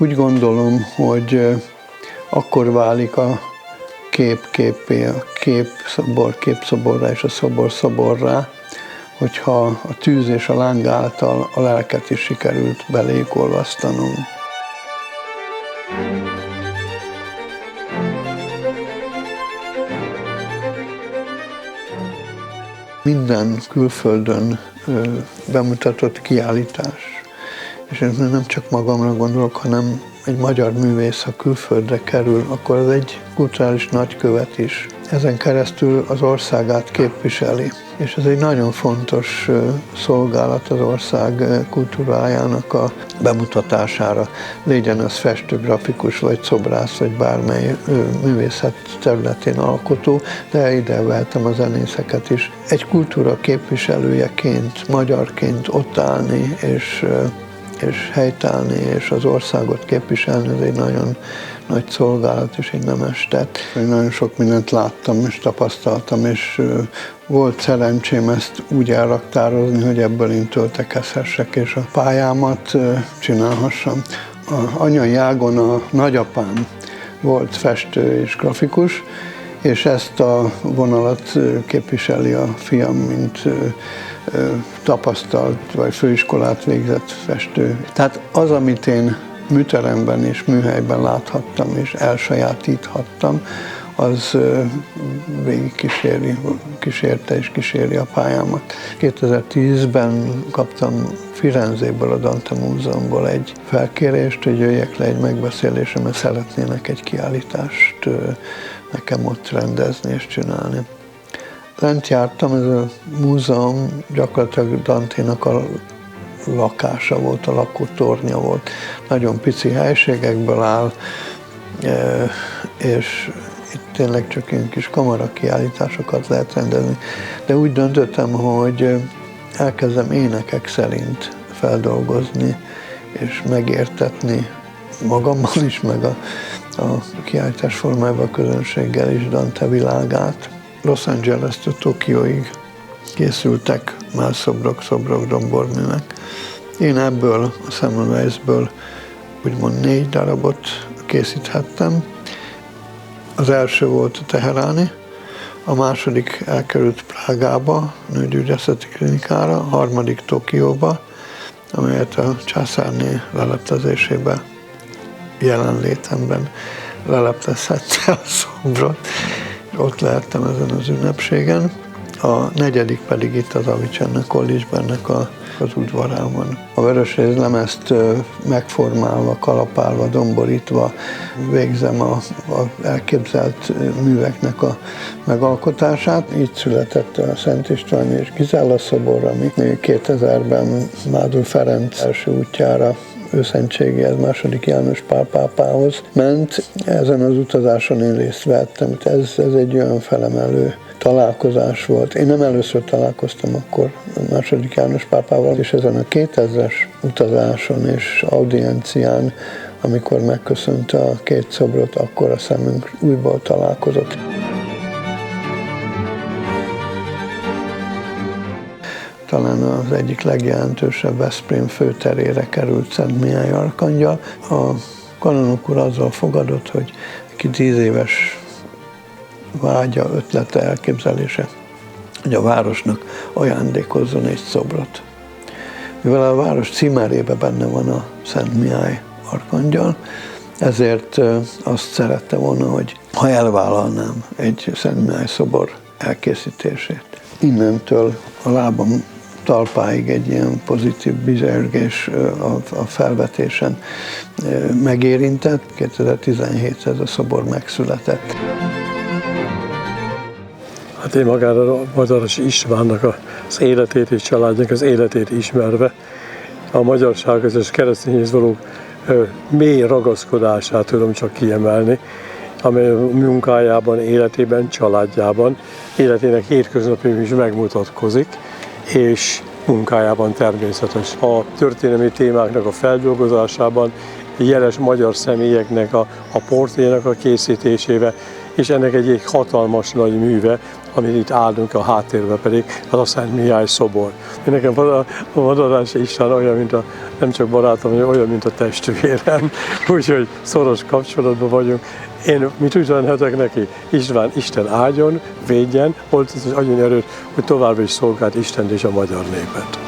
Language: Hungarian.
Úgy gondolom, hogy akkor válik a kép képé, a kép képszoborrá és a szobor szoborrá, hogyha a tűz és a láng által a lelket is sikerült beléjük olvasztanunk. Minden külföldön bemutatott kiállítás, és én nem csak magamra gondolok, hanem egy magyar művész, ha külföldre kerül, akkor az egy kulturális nagykövet is. Ezen keresztül az országát képviseli, és ez egy nagyon fontos szolgálat az ország kultúrájának a bemutatására. Legyen az festő, grafikus, vagy szobrász, vagy bármely művészet területén alkotó, de ide vehetem a zenészeket is. Egy kultúra képviselőjeként, magyarként ott állni, és helytállni, és az országot képviselni, ez egy nagyon nagy szolgálat és egy nemes tett. Nagyon sok mindent láttam és tapasztaltam, és volt szerencsém ezt úgy elraktározni, hogy ebből én töltekezhessek, és a pályámat csinálhassam. A anyai ágon a nagyapám volt festő és grafikus, és ezt a vonalat képviseli a fiam, mint tapasztalt vagy főiskolát végzett festő. Tehát az, amit én műteremben és műhelyben láthattam és elsajátíthattam, az végig kísérte és kíséri a pályámat. 2010-ben kaptam Firenzéből, a Dante Múzeumból egy felkérést, hogy jöjjek le egy megbeszélésre, mert szeretnének egy kiállítást nekem ott rendezni és csinálni. Lent jártam, ez a múzeum gyakorlatilag Danténak a lakása volt, a lakótornya volt. Nagyon pici helységekből áll, és itt tényleg csak ilyen kis kamara kiállításokat lehet rendezni. De úgy döntöttem, hogy elkezdem énekek szerint feldolgozni, és megértetni magammal is, meg a kiállítás formájában a közönséggel is Dante világát. Los Angeles-től Tokióig készültek már szobrok, domborművek. Én ebből a Semmelweisből úgymond 4 darabot készíthettem. Az első volt a Teheráni, a második elkerült Prágába, a nőgyógyászati klinikára, a harmadik Tokióba, amelyet a császárné leleptezésében jelenlétemben leleptezhette a szobrot, és ott lehettem ezen az ünnepségen. A negyedik pedig itt az Avicenna College-ben az udvarán van. A vörösrézlemezt megformálva, kalapálva, domborítva végzem az elképzelt műveknek a megalkotását. Így született a Szent István és Gizella szobor, ami 2000-ben Mádl Ferenc első útjára őszentségéhez, II. János Pál pápához ment. Ezen az utazáson én részt vettem. Ez egy olyan felemelő találkozás volt. Én nem először találkoztam akkor a II. János pápával, és ezen a 2000-es utazáson és audiencián, amikor megköszönte a két szobrot, akkor a szemünk újból találkozott. Talán az egyik legjelentősebb Veszprém főterére került Szent Mihály arkangyal. A kanonok úr azzal fogadott, hogy neki 10 éves vágya, ötlete, elképzelése, hogy a városnak ajándékozzon egy szobrot. Mivel a város címerében benne van a Szent Mihály arkangyal, ezért azt szerette volna, hogy ha elvállalnám egy Szent Mihály szobor elkészítését. Innentől a lábam talpáig egy ilyen pozitív bizsergés a felvetésen megérintett. 2017 ez a szobor megszületett. Hát én magára a Madarasi Istvánnak az életét és családjának az életét ismerve a magyarsághoz és keresztényhez való mély ragaszkodását tudom csak kiemelni, amely a munkájában, életében, családjában, életének hétköznapjában is megmutatkozik, és munkájában természetes. A történelmi témáknak a feldolgozásában, jeles magyar személyeknek a portrénak a készítésével, és ennek egy hatalmas nagy műve, amit itt állunk a háttérben pedig az a Szent Mihály szobor. Nekem a Madarási István olyan, mint nem csak barátom, hanem olyan, mint a testvérem, úgyhogy szoros kapcsolatban vagyunk. Mit üzenhetek neki? István, Isten áldjon, védjen, oltozz és adjon erőt, hogy tovább is szolgáld Istent és a magyar népet.